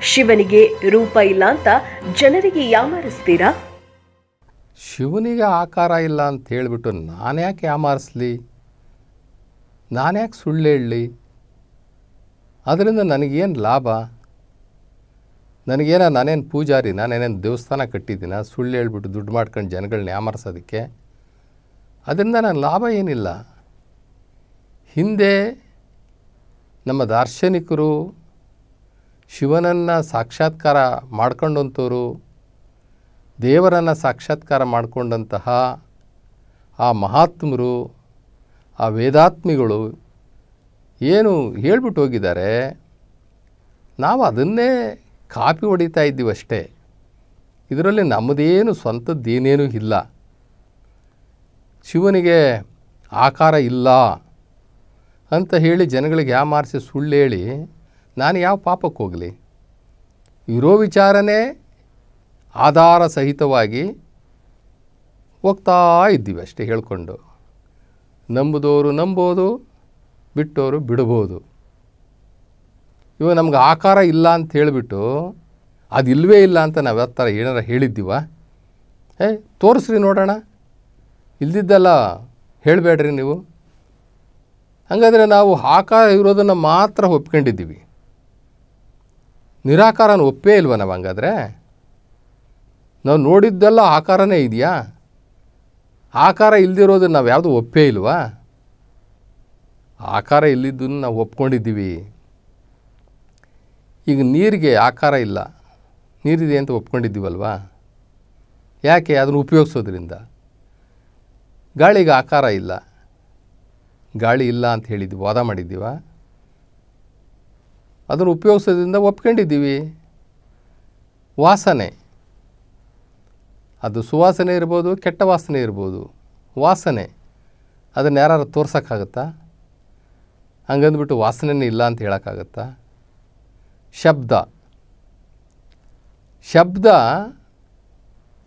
ಶಿವನಿಗೆ ರೂಪ ಇಲ್ಲ ಅಂತ ಜನರಿಗೆ ಯಾಮಾರಿಸ್ತೀರಾ? ಶಿವನಿಗೆ ಆಕಾರ ಇಲ್ಲ ಅಂತ ಹೇಳಿಬಿಟ್ಟು ನಾನ್ಯಾಕೆ ಯಾಮಾರಿಸ್ಲಿ, ನಾನ್ಯಾಕೆ ಸುಳ್ಳು ಹೇಳಲಿ? ಅದರಿಂದ ನನಗೇನು ಲಾಭ? ನಾನೇನು ಪೂಜಾರಿ, ನಾನೇನೇನು ದೇವಸ್ಥಾನ ಕಟ್ಟಿದ್ದೀನ ಸುಳ್ಳು ಹೇಳ್ಬಿಟ್ಟು ದುಡ್ಡು ಮಾಡ್ಕೊಂಡು ಜನಗಳನ್ನ ಯಾಮಾರಿಸೋದಕ್ಕೆ? ಅದರಿಂದ ನನ್ನ ಲಾಭ ಏನಿಲ್ಲ. ಹಿಂದೆ ನಮ್ಮ ದಾರ್ಶನಿಕರು ಶಿವನನ್ನು ಸಾಕ್ಷಾತ್ಕಾರ ಮಾಡ್ಕೊಂಡಂಥವ್ರು, ದೇವರನ್ನು ಸಾಕ್ಷಾತ್ಕಾರ ಮಾಡಿಕೊಂಡಂತಹ ಆ ಮಹಾತ್ಮರು, ಆ ವೇದಾತ್ಮಿಗಳು ಏನು ಹೇಳ್ಬಿಟ್ಟು ಹೋಗಿದ್ದಾರೆ, ನಾವು ಅದನ್ನೇ ಕಾಪಿ ಹೊಡಿತಾ ಇದ್ದೀವಿ ಅಷ್ಟೇ. ಇದರಲ್ಲಿ ನಮ್ಮದೇನು ಸ್ವಂತದ್ದೇನೇನೂ ಇಲ್ಲ. ಶಿವನಿಗೆ ಆಕಾರ ಇಲ್ಲ ಅಂತ ಹೇಳಿ ಜನಗಳಿಗೆ ಯಾಮಾರಿಸಿ ಸುಳ್ಳು ಹೇಳಿ ನಾನು ಯಾವ ಪಾಪಕ್ಕೆ ಹೋಗಲಿ? ಇರೋ ವಿಚಾರನೇ ಆಧಾರ ಸಹಿತವಾಗಿ ಹೋಗ್ತಾ ಇದ್ದೀವಿ ಅಷ್ಟೇ ಹೇಳ್ಕೊಂಡು. ನಂಬಿದವರು ನಂಬೋದು, ಬಿಟ್ಟವರು ಬಿಡ್ಬೋದು. ಇವಾಗ ನಮ್ಗೆ ಆಕಾರ ಇಲ್ಲ ಅಂತ ಹೇಳಿಬಿಟ್ಟು ಅದಿಲ್ಲವೇ ಇಲ್ಲ ಅಂತ ನಾವು ಯಾವ ಥರ ಏನಾರ ಹೇಳಿದ್ದೀವ? ತೋರಿಸ್ರಿ ನೋಡೋಣ, ಇಲ್ದಿದ್ದೆಲ್ಲ ಹೇಳಬೇಡ್ರಿ ನೀವು. ಹಾಗಾದರೆ ನಾವು ಆಕಾರ ಇರೋದನ್ನು ಮಾತ್ರ ಒಪ್ಕೊಂಡಿದ್ದೀವಿ, ನಿರಾಕಾರನ ಒಪ್ಪೇ ಇಲ್ವ ನಾವು? ಹಂಗಾದರೆ ನಾವು ನೋಡಿದ್ದೆಲ್ಲ ಆಕಾರನೇ ಇದೆಯಾ? ಆಕಾರ ಇಲ್ದಿರೋದನ್ನು ನಾವು ಯಾವುದು ಒಪ್ಪೇ ಇಲ್ವಾ? ಆಕಾರ ಇಲ್ಲಿದ್ದನ್ನು ನಾವು ಒಪ್ಕೊಂಡಿದ್ದೀವಿ. ಈಗ ನೀರಿಗೆ ಆಕಾರ ಇಲ್ಲ, ನೀರಿದೆ ಅಂತ ಒಪ್ಕೊಂಡಿದ್ದೀವಲ್ವಾ? ಯಾಕೆ? ಅದನ್ನು ಉಪಯೋಗಿಸೋದ್ರಿಂದ. ಗಾಳಿಗೆ ಆಕಾರ ಇಲ್ಲ, ಗಾಳಿ ಇಲ್ಲ ಅಂತ ಹೇಳಿದ್ವಿ, ವಾದ ಮಾಡಿದ್ದೀವ? ಅದನ್ನು ಉಪಯೋಗಿಸೋದ್ರಿಂದ ಒಪ್ಕೊಂಡಿದ್ದೀವಿ. ವಾಸನೆ, ಅದು ಸುವಾಸನೆ ಇರ್ಬೋದು, ಕೆಟ್ಟ ವಾಸನೆ ಇರ್ಬೋದು, ವಾಸನೆ ಅದನ್ನು ಯಾರು ತೋರ್ಸೋಕ್ಕಾಗತ್ತಾ? ಹಂಗಂದ್ಬಿಟ್ಟು ವಾಸನೆನೇ ಇಲ್ಲ ಅಂತ ಹೇಳೋಕ್ಕಾಗತ್ತಾ? ಶಬ್ದ, ಶಬ್ದ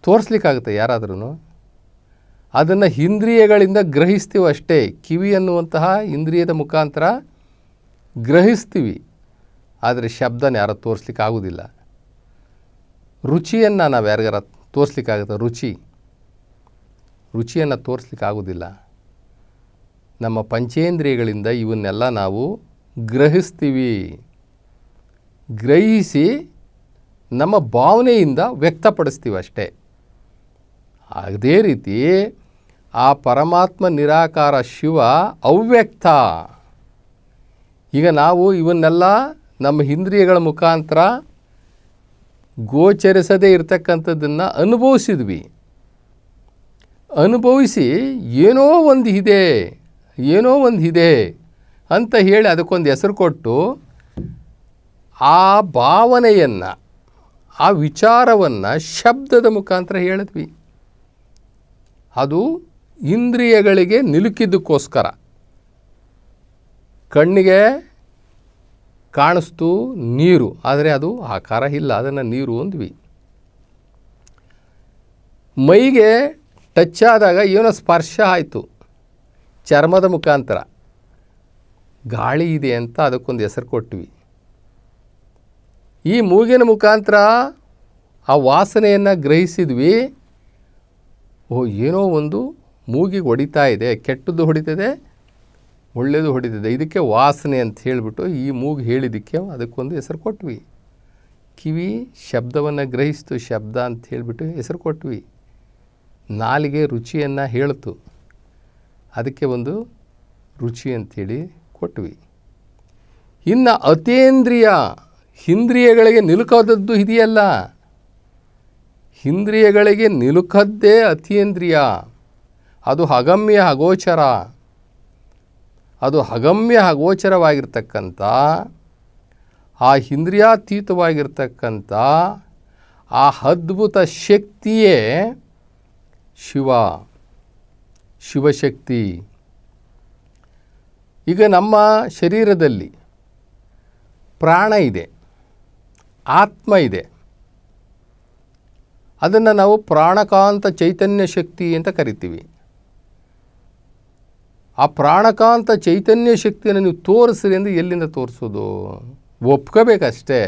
ತೋರಿಸ್ಲಿಕ್ಕಾಗುತ್ತೆ ಯಾರಾದ್ರೂ? ಅದನ್ನು ಇಂದ್ರಿಯಗಳಿಂದ ಗ್ರಹಿಸ್ತೀವಿ ಅಷ್ಟೇ. ಕಿವಿ ಅನ್ನುವಂತಹ ಇಂದ್ರಿಯದ ಮುಖಾಂತರ ಗ್ರಹಿಸ್ತೀವಿ, ಆದರೆ ಶಬ್ದನ ಯಾರು ತೋರಿಸ್ಲಿಕ್ಕಾಗೋದಿಲ್ಲ. ರುಚಿಯನ್ನು ನಾವು ಯಾರಿಗಾರ ತೋರಿಸ್ಲಿಕ್ಕಾಗುತ್ತೆ? ರುಚಿಯನ್ನು ತೋರಿಸ್ಲಿಕ್ಕಾಗೋದಿಲ್ಲ. ನಮ್ಮ ಪಂಚೇಂದ್ರಿಯಗಳಿಂದ ಇವನ್ನೆಲ್ಲ ನಾವು ಗ್ರಹಿಸ್ತೀವಿ. ಗ್ರಹಿಸಿ ನಮ್ಮ ಭಾವನೆಯಿಂದ ವ್ಯಕ್ತಪಡಿಸ್ತೀವಿ ಅಷ್ಟೇ. ಅದೇ ರೀತಿ ಆ ಪರಮಾತ್ಮ ನಿರಾಕಾರ ಶಿವ ಅವ್ಯಕ್ತ. ಈಗ ನಾವು ಇವನ್ನೆಲ್ಲ ನಮ್ಮ ಇಂದ್ರಿಯಗಳ ಮುಖಾಂತರ ಗೋಚರಿಸದೇ ಇರತಕ್ಕಂಥದ್ದನ್ನು ಅನುಭವಿಸಿದ್ವಿ. ಅನುಭವಿಸಿ ಏನೋ ಒಂದು ಇದೆ ಅಂತ ಹೇಳಿ ಅದಕ್ಕೊಂದು ಹೆಸರು ಕೊಟ್ಟು ಆ ಭಾವನೆಯನ್ನು, ಆ ವಿಚಾರವನ್ನು ಶಬ್ದದ ಮುಖಾಂತರ ಹೇಳಿದ್ವಿ. ಅದು ಇಂದ್ರಿಯಗಳಿಗೆ ನಿಲುಕಿದ್ದಕ್ಕೋಸ್ಕರ. ಕಣ್ಣಿಗೆ ಕಾಣಿಸ್ತು ನೀರು, ಆದರೆ ಅದು ಆಕಾರ ಇಲ್ಲ, ಅದನ್ನು ನೀರು ಅಂದ್ವಿ. ಮೈಗೆ ಟಚ್ ಆದಾಗ ಏನೋ ಸ್ಪರ್ಶ ಆಯಿತು ಚರ್ಮದ ಮುಖಾಂತರ, ಗಾಳಿ ಇದೆ ಅಂತ ಅದಕ್ಕೊಂದು ಹೆಸರು ಕೊಟ್ವಿ. ಈ ಮೂಗಿನ ಮುಖಾಂತರ ಆ ವಾಸನೆಯನ್ನು ಗ್ರಹಿಸಿದ್ವಿ. ಏನೋ ಒಂದು ಮೂಗಿಗೆ ಹೊಡಿತಾ ಇದೆ, ಕೆಟ್ಟದ್ದು ಹೊಡಿತದೆ, ಒಳ್ಳೆಯದು ಹೊಡಿತದೆ, ಇದಕ್ಕೆ ವಾಸನೆ ಅಂತ ಹೇಳಿಬಿಟ್ಟು ಈ ಮೂಗು ಹೇಳಿದ್ದಕ್ಕೆ ಅದಕ್ಕೊಂದು ಹೆಸರು ಕೊಟ್ವಿ. ಕಿವಿ ಶಬ್ದವನ್ನು ಗ್ರಹಿಸ್ತು, ಶಬ್ದ ಅಂತ ಹೇಳಿಬಿಟ್ಟು ಹೆಸರು ಕೊಟ್ವಿ. ನಾಲಿಗೆ ರುಚಿಯನ್ನು ಹೇಳ್ತು, ಅದಕ್ಕೆ ಒಂದು ರುಚಿ ಅಂಥೇಳಿ ಕೊಟ್ವಿ. ಇನ್ನು ಅತೇಂದ್ರಿಯ, ಇಂದ್ರಿಯಗಳಿಗೆ ನಿಲುಕದದ್ದು ಇದೆಯಲ್ಲ, ಇಂದ್ರಿಯಗಳಿಗೆ ನಿಲುಕದ್ದೇ ಅತೀಂದ್ರಿಯ. ಅದು ಅಗಮ್ಯ ಅಗೋಚರ. ಅದು ಅಗಮ್ಯ ಅಗೋಚರವಾಗಿರ್ತಕ್ಕಂಥ ಆ ಇಂದ್ರಿಯಾತೀತವಾಗಿರ್ತಕ್ಕಂಥ ಆ ಅದ್ಭುತ ಶಕ್ತಿಯೇ ಶಿವಶಕ್ತಿ. ಈಗ ನಮ್ಮ ಶರೀರದಲ್ಲಿ ಪ್ರಾಣ ಇದೆ, ಆತ್ಮ ಇದೆ. ಅದನ್ನು ನಾವು ಪ್ರಾಣಕಾಂತ ಚೈತನ್ಯ ಶಕ್ತಿ ಅಂತ ಕರಿತೀವಿ. ಆ ಪ್ರಾಣಕಾಂತ ಚೈತನ್ಯ ಶಕ್ತಿಯನ್ನು ನೀವು ತೋರಿಸ್ರಿ ಅಂದರೆ ಎಲ್ಲಿಂದ ತೋರಿಸೋದು? ಒಪ್ಕೋಬೇಕಷ್ಟೇ.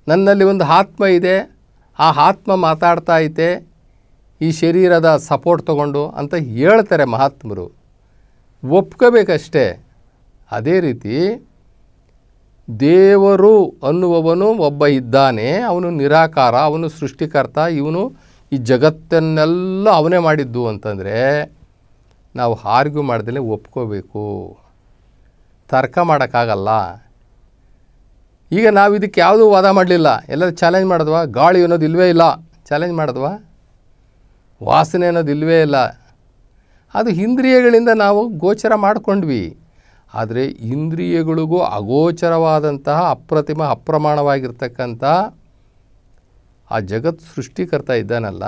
ನನ್ನಲ್ಲಿ ಒಂದು ಆತ್ಮ ಇದೆ, ಆ ಆತ್ಮ ಮಾತಾಡ್ತಾ ಐತೆ ಈ ಶರೀರದ ಸಪೋರ್ಟ್ ತಗೊಂಡು ಅಂತ ಹೇಳ್ತಾರೆ ಮಹಾತ್ಮರು. ಒಪ್ಕೋಬೇಕಷ್ಟೇ. ಅದೇ ರೀತಿ ದೇವರು ಅನ್ನುವವನು ಒಬ್ಬ ಇದ್ದಾನೆ, ಅವನು ನಿರಾಕಾರ, ಅವನು ಸೃಷ್ಟಿಕರ್ತ, ಇವನು ಈ ಜಗತ್ತನ್ನೆಲ್ಲ ಅವನೇ ಮಾಡಿದ್ದು ಅಂತಂದರೆ ನಾವು ಆರ್ಗ್ಯೂ ಮಾಡ್ದಲೇ ಒಪ್ಕೋಬೇಕು, ತರ್ಕ ಮಾಡೋಕ್ಕಾಗಲ್ಲ. ಈಗ ನಾವು ಇದಕ್ಕೆ ಯಾವುದೂ ವಾದ ಮಾಡಲಿಲ್ಲ, ಎಲ್ಲರೂ ಚಾಲೆಂಜ್ ಮಾಡಿದ್ವಾ? ಗಾಳಿ ಅನ್ನೋದು ಇಲ್ಲವೇ ಇಲ್ಲ, ಚಾಲೆಂಜ್ ಮಾಡಿದ್ವಾ? ವಾಸನೆ ಅನ್ನೋದು ಇಲ್ಲವೇ ಇಲ್ಲ, ಅದು ಇಂದ್ರಿಯಗಳಿಂದ ನಾವು ಗೋಚರ ಮಾಡಿಕೊಂಡ್ವಿ. ಆದರೆ ಇಂದ್ರಿಯಗಳಿಗೂ ಅಗೋಚರವಾದಂತಹ ಅಪ್ರತಿಮ ಅಪ್ರಮಾಣವಾಗಿರ್ತಕ್ಕಂಥ ಆ ಜಗತ್ ಸೃಷ್ಟಿಕರ್ತ ಇದ್ದಾನಲ್ಲ,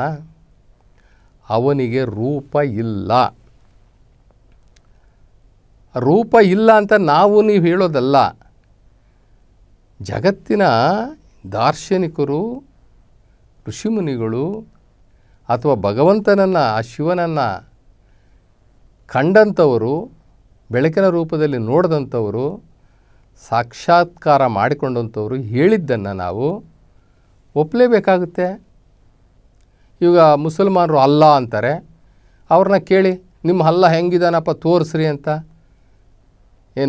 ಅವನಿಗೆ ರೂಪ ಇಲ್ಲ. ರೂಪ ಇಲ್ಲ ಅಂತ ನಾವು ನೀವು ಹೇಳೋದಲ್ಲ. ಜಗತ್ತಿನ ದಾರ್ಶನಿಕರು, ಋಷಿಮುನಿಗಳು ಅಥವಾ ಭಗವಂತನನ್ನು, ಆ ಶಿವನನ್ನು ಕಂಡಂಥವರು, ಬೆಳಕಿನ ರೂಪದಲ್ಲಿ ನೋಡಿದಂಥವರು, ಸಾಕ್ಷಾತ್ಕಾರ ಮಾಡಿಕೊಂಡಂಥವರು ಹೇಳಿದ್ದನ್ನು ನಾವು ಒಪ್ಪಲೇಬೇಕಾಗುತ್ತೆ. ಈಗ ಮುಸಲ್ಮಾನರು ಅಲ್ಲಾ ಅಂತಾರೆ, ಅವ್ರನ್ನ ಕೇಳಿ ನಿಮ್ಮ ಅಲ್ಲ ಹೆಂಗಿದಾನಪ್ಪ ತೋರಿಸ್ರಿ ಅಂತ.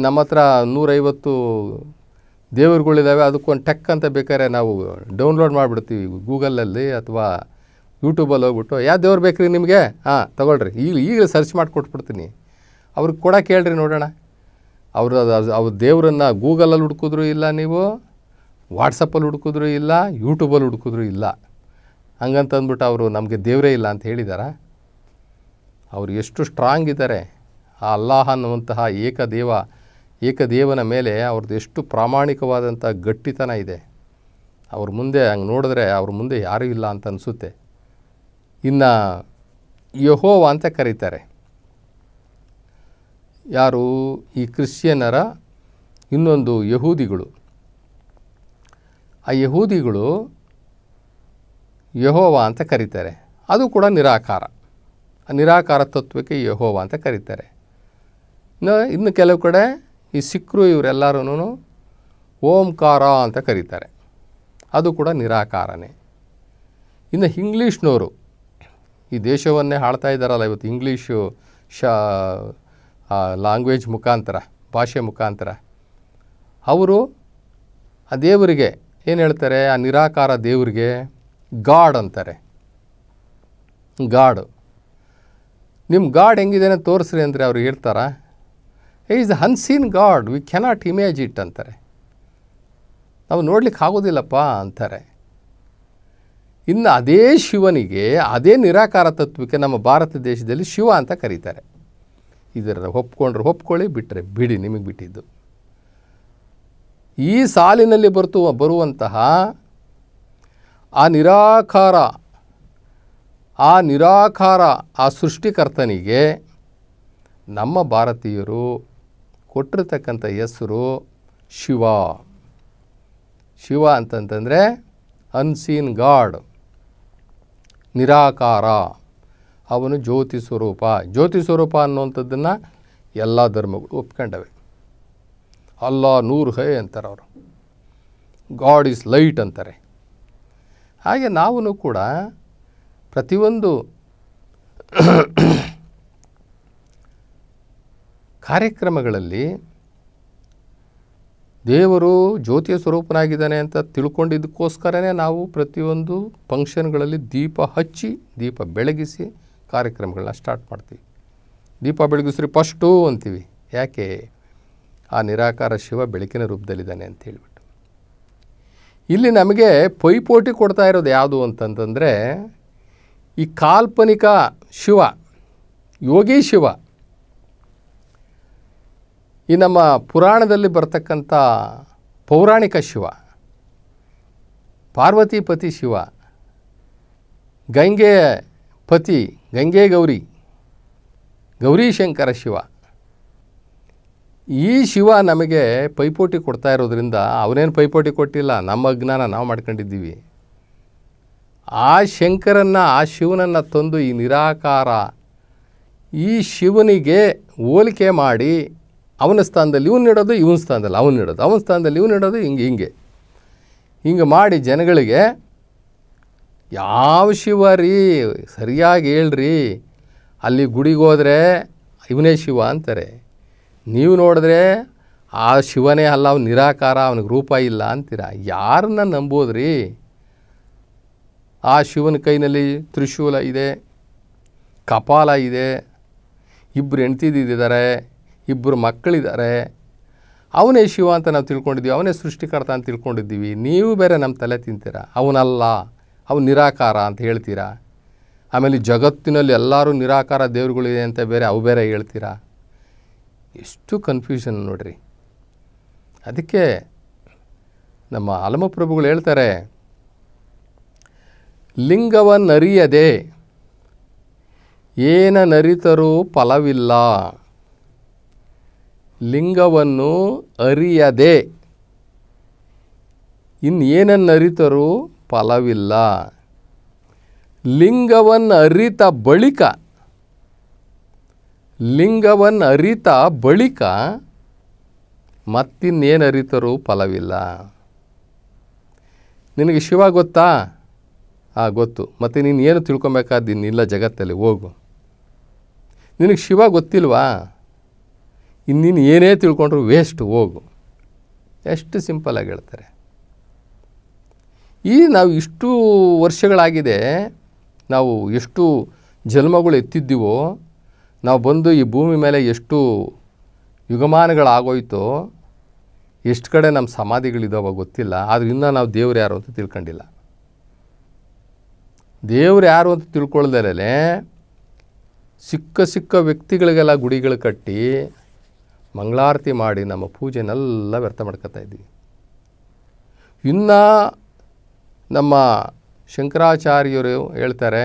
ನಮ್ಮ ಹತ್ರ 150 ದೇವರುಗಳಿದ್ದಾವೆ, ಅದಕ್ಕೊಂದು ಟೆಕ್ ಅಂತ ಬೇಕಾದ್ರೆ ನಾವು ಡೌನ್ಲೋಡ್ ಮಾಡಿಬಿಡ್ತೀವಿ ಗೂಗಲಲ್ಲಿ ಅಥವಾ ಯೂಟ್ಯೂಬಲ್ಲಿ ಹೋಗ್ಬಿಟ್ಟು, ಯಾವ ದೇವ್ರು ಬೇಕ್ರಿ ನಿಮಗೆ, ಹಾಂ ತಗೊಳ್ರಿ, ಈಗಲೇ ಸರ್ಚ್ ಮಾಡಿ ಕೊಟ್ಬಿಡ್ತೀನಿ. ಅವ್ರಿಗೆ ಕೂಡ ಕೇಳ್ರಿ ನೋಡೋಣ. ಅವ್ರ ದೇವರನ್ನು ಗೂಗಲಲ್ಲಿ ಹುಡುಕಿದ್ರೂ ಇಲ್ಲ, ನೀವು ವಾಟ್ಸಪ್ಪಲ್ಲಿ ಹುಡುಕಿದ್ರೂ ಇಲ್ಲ, ಯೂಟ್ಯೂಬಲ್ಲಿ ಹುಡುಕಿದ್ರೂ ಇಲ್ಲ. ಹಂಗಂತಂದ್ಬಿಟ್ಟು ಅವರು ನಮಗೆ ದೇವರೇ ಇಲ್ಲ ಅಂತ ಹೇಳಿದಾರ? ಅವರು ಎಷ್ಟು ಸ್ಟ್ರಾಂಗ್ ಇದ್ದಾರೆ. ಆ ಅಲ್ಲಾಹ ಅನ್ನುವಂತಹ ಏಕದೇವನ ಮೇಲೆ ಅವ್ರದ್ದು ಎಷ್ಟು ಪ್ರಾಮಾಣಿಕವಾದಂಥ ಗಟ್ಟಿತನ ಇದೆ. ಅವ್ರ ಮುಂದೆ ಹಂಗೆ ನೋಡಿದ್ರೆ ಅವ್ರ ಮುಂದೆ ಯಾರೂ ಇಲ್ಲ ಅಂತ ಅನಿಸುತ್ತೆ. ಇನ್ನು ಯೆಹೋವ ಅಂತ ಕರೀತಾರೆ. ಯಾರು? ಈ ಕ್ರಿಶ್ಚಿಯನ್ನರ ಇನ್ನೊಂದು ಯಹೂದಿಗಳು. ಆ ಯಹೂದಿಗಳು ಯೆಹೋವ ಅಂತ ಕರೀತಾರೆ. ಅದು ಕೂಡ ನಿರಾಕಾರ. ಆ ನಿರಾಕಾರ ತತ್ವಕ್ಕೆ ಯೆಹೋವ ಅಂತ ಕರೀತಾರೆ. ಇನ್ನು ಕೆಲವು ಕಡೆ ಈ ಸಿಖ್ರು ಇವರೆಲ್ಲರೂ ಓಂಕಾರ ಅಂತ ಕರೀತಾರೆ. ಅದು ಕೂಡ ನಿರಾಕಾರನೇ. ಇನ್ನು ಇಂಗ್ಲೀಷ್ನವರು ಈ ದೇಶವನ್ನೇ ಆಳ್ತಾ ಇದ್ದಾರಲ್ಲ ಇವತ್ತು, ಇಂಗ್ಲೀಷು ಲ್ಯಾಂಗ್ವೇಜ್ ಮುಖಾಂತರ, ಭಾಷೆ ಮುಖಾಂತರ, ಅವರು ಆ ದೇವರಿಗೆ ಏನು ಹೇಳ್ತಾರೆ? ಆ ನಿರಾಕಾರ ದೇವರಿಗೆ ಗಾಡ್ ಅಂತಾರೆ. ಗಾಡು. ನಿಮ್ಮ ಗಾಡ್ ಹೆಂಗಿದೇನೆ ತೋರಿಸ್ರಿ ಅಂದರೆ ಅವ್ರು ಹೇಳ್ತಾರ? Is unseen god, V cannot image it ಅಂತಾರೆ. ನಾವು ನೋಡ್ಲಿಕ್ಕೆ ಆಗೋದಿಲ್ಲಪ್ಪ ಅಂತಾರೆ. ಇನ್ನು ಅದೇ ಶಿವನಿಗೆ, ಅದೇ ನಿರಾಕಾರ ತತ್ವಕ್ಕೆ ನಮ್ಮ ಭಾರತ ದೇಶದಲ್ಲಿ ಶಿವ ಅಂತ ಕರೀತಾರೆ. ಇದರ ಒಪ್ಕೊಂಡ್ರೆ ಒಪ್ಕೊಳ್ಳಿ, ಬಿಟ್ಟರೆ ಬಿಡಿ, ನಿಮಗೆ ಬಿಟ್ಟಿದ್ದು. ಈ ಸಾಲಿನಲ್ಲಿ ಬರುವಂತಹ ಆ ನಿರಾಕಾರ ಆ ಸೃಷ್ಟಿಕರ್ತನಿಗೆ ನಮ್ಮ ಭಾರತೀಯರು ಕೊಟ್ಟಿರ್ತಕ್ಕಂಥ ಹೆಸರು ಶಿವ. ಶಿವ ಅಂತಂತಂದರೆ ಅನ್ಸೀನ್ ಗಾಡ್, ನಿರಾಕಾರ. ಅವನು ಜ್ಯೋತಿ ಸ್ವರೂಪ. ಜ್ಯೋತಿ ಸ್ವರೂಪ ಅನ್ನುವಂಥದ್ದನ್ನು ಎಲ್ಲ ಧರ್ಮಗಳು ಒಪ್ಕೊಂಡವೆ. ಅಲ್ಲಾ ನೂರ್ ಹೈ ಅಂತಾರೆ ಅವರು, ಗಾಡ್ ಈಸ್ ಲೈಟ್ ಅಂತಾರೆ. ಹಾಗೆ ನಾವು ಕೂಡ ಪ್ರತಿಯೊಂದು ಕಾರ್ಯಕ್ರಮಗಳಲ್ಲಿ ದೇವರು ಜ್ಯೋತಿಯ ಸ್ವರೂಪನಾಗಿದ್ದಾನೆ ಅಂತ ತಿಳ್ಕೊಂಡಿದ್ದಕ್ಕೋಸ್ಕರನೇ ನಾವು ಪ್ರತಿಯೊಂದು ಫಂಕ್ಷನ್ಗಳಲ್ಲಿ ದೀಪ ಹಚ್ಚಿ, ದೀಪ ಬೆಳಗಿಸಿ ಕಾರ್ಯಕ್ರಮಗಳನ್ನ ಸ್ಟಾರ್ಟ್ ಮಾಡ್ತೀವಿ. ದೀಪ ಬೆಳಗಿಸ್ರಿ ಫಸ್ಟು ಅಂತೀವಿ. ಯಾಕೆ? ಆ ನಿರಾಕಾರ ಶಿವ ಬೆಳಕಿನ ರೂಪದಲ್ಲಿದ್ದಾನೆ ಅಂತ ಹೇಳಿಬಿಟ್ಟು. ಇಲ್ಲಿ ನಮಗೆ ಪೈಪೋಟಿ ಕೊಡ್ತಾ ಇರೋದು ಯಾವುದು ಅಂತಂತಂದರೆ, ಈ ಕಾಲ್ಪನಿಕ ಶಿವ, ಯೋಗಿ ಶಿವ, ಈ ನಮ್ಮ ಪುರಾಣದಲ್ಲಿ ಬರ್ತಕ್ಕಂಥ ಪೌರಾಣಿಕ ಶಿವ, ಪಾರ್ವತಿಪತಿ ಶಿವ, ಗಂಗೆ ಪತಿ, ಗಂಗೆ ಗೌರಿ, ಗೌರೀಶಂಕರ ಶಿವ, ಈ ಶಿವ ನಮಗೆ ಪೈಪೋಟಿ ಕೊಡ್ತಾ ಇರೋದ್ರಿಂದ, ಅವನೇನು ಪೈಪೋಟಿ ಕೊಟ್ಟಿಲ್ಲ, ನಮ್ಮ ಅಜ್ಞಾನ ನಾವು ಮಾಡ್ಕೊಂಡಿದ್ದೀವಿ. ಆ ಶಂಕರನ್ನು, ಆ ಶಿವನನ್ನು ತಂದು ಈ ನಿರಾಕಾರ ಈ ಶಿವನಿಗೆ ಹೋಲಿಕೆ ಮಾಡಿ ಅವನ ಸ್ಥಾನದಲ್ಲಿ ಇವನು ಇಡೋದು, ಇವನ ಸ್ಥಾನದಲ್ಲಿ ಅವನು ಇಡೋದು, ಅವನ ಸ್ಥಾನದಲ್ಲಿ ಇವನು ಇಡೋದು, ಹಿಂಗೆ ಹಿಂಗೆ ಮಾಡಿ ಜನಗಳಿಗೆ ಯಾವ ಶಿವ ರೀ ಸರಿಯಾಗಿ ಹೇಳ್ರಿ, ಅಲ್ಲಿ ಗುಡಿಗೆ ಹೋದರೆ ಇವನೇ ಶಿವ ಅಂತಾರೆ. ನೀವು ನೋಡಿದ್ರೆ ಆ ಶಿವನೇ ಅಲ್ಲ, ಅವನು ನಿರಾಕಾರ, ಅವನಿಗೆ ರೂಪ ಇಲ್ಲ ಅಂತೀರ. ಯಾರನ್ನ ನಂಬೋದ್ರಿ? ಆ ಶಿವನ ಕೈನಲ್ಲಿ ತ್ರಿಶೂಲ ಇದೆ, ಕಪಾಲ ಇದೆ, 2 ಹೆಂಡ್ತಿದಿದ್ದಾರೆ, 2 ಮಕ್ಕಳಿದ್ದಾರೆ. ಅವನೇ ಶಿವ ಅಂತ ನಾವು ತಿಳ್ಕೊಂಡಿದ್ದೀವಿ, ಅವನೇ ಸೃಷ್ಟಿಕರ್ತ ಅಂತ ತಿಳ್ಕೊಂಡಿದ್ದೀವಿ. ನೀವು ಬೇರೆ ನಮ್ಮ ತಲೆ ತಿಂತೀರ, ಅವನಲ್ಲ, ಅವನು ನಿರಾಕಾರ ಅಂತ ಹೇಳ್ತೀರಾ. ಆಮೇಲೆ ಜಗತ್ತಿನಲ್ಲಿ ಎಲ್ಲರೂ ನಿರಾಕಾರ ದೇವರುಗಳಿದೆ ಅಂತ ಅವು ಬೇರೆ ಹೇಳ್ತೀರಾ. ಎಷ್ಟು ಕನ್ಫ್ಯೂಷನ್ ನೋಡ್ರಿ. ಅದಕ್ಕೆ ನಮ್ಮ ಆಲಮಪ್ರಭುಗಳು ಹೇಳ್ತಾರೆ, ಲಿಂಗವನ್ನರಿಯದೆ ಏನನರಿತರೂ ಫಲವಿಲ್ಲ. ಲಿಂಗವನ್ನು ಅರಿಯದೆ ಇನ್ನೇನನ್ನರಿತರೂ ಫಲವಿಲ್ಲ. ಲಿಂಗವನ್ನು ಅರಿತ ಬಳಿಕ ಮತ್ತಿನ್ನೇನು ಅರಿತರೂ ಫಲವಿಲ್ಲ. ನಿನಗೆ ಶಿವ ಗೊತ್ತಾ? ಗೊತ್ತು. ಮತ್ತು ನೀನು ಏನು ತಿಳ್ಕೊಬೇಕಾದ್ದು ಇನ್ನಿಲ್ಲ ಜಗತ್ತಲ್ಲಿ, ಹೋಗು. ನಿನಗೆ ಶಿವ ಗೊತ್ತಿಲ್ವಾ? ಇನ್ನೀನು ಏನೇ ತಿಳ್ಕೊಂಡ್ರು ವೇಸ್ಟ್, ಹೋಗು. ಎಷ್ಟು ಸಿಂಪಲ್ಲಾಗಿ ಹೇಳ್ತಾರೆ. ನಾವು ಇಷ್ಟು ವರ್ಷಗಳಾಗಿದೆ, ನಾವು ಎಷ್ಟು ಜನ್ಮಗಳು ಎತ್ತಿದ್ದೀವೋ, ನಾವು ಬಂದು ಈ ಭೂಮಿ ಮೇಲೆ ಎಷ್ಟು ಯುಗಮಾನಗಳಾಗೋಯ್ತೋ, ಎಷ್ಟು ಕಡೆ ನಮ್ಮ ಸಮಾಧಿಗಳಿದ್ದಾವ ಗೊತ್ತಿಲ್ಲ. ಆದರೆ ಇನ್ನೂ ನಾವು ದೇವ್ರು ಯಾರು ಅಂತ ತಿಳ್ಕೊಂಡಿಲ್ಲ. ದೇವ್ರು ಯಾರು ಅಂತ ತಿಳ್ಕೊಳ್ದಲೇ ಸಿಕ್ಕ ವ್ಯಕ್ತಿಗಳಿಗೆಲ್ಲ ಗುಡಿಗಳು ಕಟ್ಟಿ ಮಂಗಳಾರತಿ ಮಾಡಿ ನಮ್ಮ ಪೂಜೆನೆಲ್ಲ ವ್ಯರ್ಥ ಮಾಡ್ಕೊತಾ ಇದ್ದೀವಿ. ಇನ್ನು ನಮ್ಮ ಶಂಕರಾಚಾರ್ಯರು ಹೇಳ್ತಾರೆ,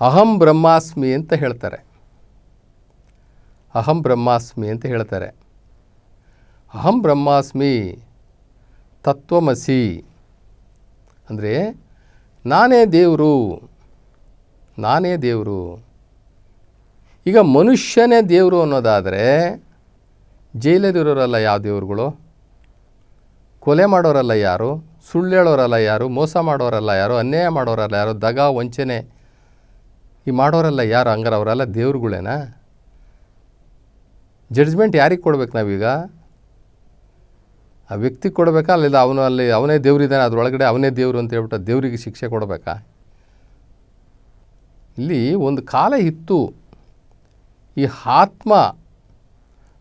ಅಹಂ ಬ್ರಹ್ಮಾಸ್ಮಿ ಅಂತ ಹೇಳ್ತಾರೆ. ಅಹಂ ಬ್ರಹ್ಮಾಸ್ಮಿ ತತ್ವಮಸಿ ಅಂದರೆ ನಾನೇ ದೇವರು. ಈಗ ಮನುಷ್ಯನೇ ದೇವರು ಅನ್ನೋದಾದರೆ ಜೈಲಲ್ಲಿರೋರಲ್ಲ ಯಾವ ದೇವರುಗಳು? ಕೊಲೆ ಮಾಡೋರಲ್ಲ ಯಾರು? ಸುಳ್ಳು ಹೇಳೋರಲ್ಲ ಯಾರು? ಮೋಸ ಮಾಡೋರಲ್ಲ ಯಾರು? ಅನ್ಯಾಯ ಮಾಡೋರಲ್ಲ ಯಾರು? ದಗ ವಂಚನೆ ಈ ಮಾಡೋರಲ್ಲ ಯಾರು? ಹಂಗಾರೆ ಅವರೆಲ್ಲ ದೇವ್ರುಗಳೇನಾ? ಜಡ್ಜ್ಮೆಂಟ್ ಯಾರಿಗೆ ಕೊಡ್ಬೇಕು ನಾವೀಗ? ಆ ವ್ಯಕ್ತಿ ಕೊಡಬೇಕಾ? ಅಲ್ಲಿಲ್ಲ ಅವನೇ ದೇವರಿದ್ದಾನೆ, ಅದರೊಳಗಡೆ ಅವನೇ ದೇವರು ಅಂತ ಹೇಳ್ಬಿಟ್ಟು ದೇವರಿಗೆ ಶಿಕ್ಷೆ ಕೊಡಬೇಕಾ? ಇಲ್ಲಿ ಒಂದು ಕಾಲ ಇತ್ತು, ಈ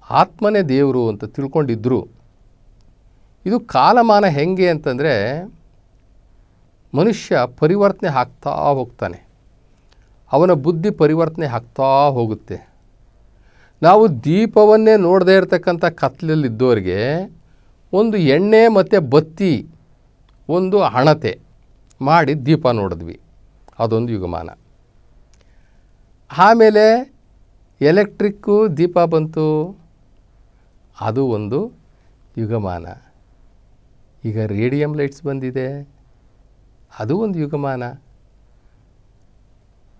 ಆತ್ಮನೇ ದೇವರು ಅಂತ ತಿಳ್ಕೊಂಡಿದ್ರು. ಇದು ಕಾಲಮಾನ ಹೆಂಗೆ ಅಂತಂದರೆ ಮನುಷ್ಯ ಪರಿವರ್ತನೆ ಆಗ್ತಾ ಹೋಗ್ತಾನೆ, ಅವನ ಬುದ್ಧಿ ಪರಿವರ್ತನೆ ಆಗ್ತಾ ಹೋಗುತ್ತೆ. ನಾವು ದೀಪವನ್ನೇ ನೋಡದೇ ಇರತಕ್ಕಂಥ ಕತ್ತಲಲ್ಲಿದ್ದವರಿಗೆ ಒಂದು ಎಣ್ಣೆ ಮತ್ತು ಬತ್ತಿ ಒಂದು ಹಣತೆ ಮಾಡಿ ದೀಪ ನೋಡಿದ್ವಿ, ಅದೊಂದು ಯುಗಮಾನ. ಆಮೇಲೆ ಎಲೆಕ್ಟ್ರಿಕ್ಕು ದೀಪ ಬಂತು, ಅದು ಒಂದು ಯುಗಮಾನ. ಈಗ ರೇಡಿಯಂ ಲೈಟ್ಸ್ ಬಂದಿದೆ, ಅದು ಒಂದು ಯುಗಮಾನ.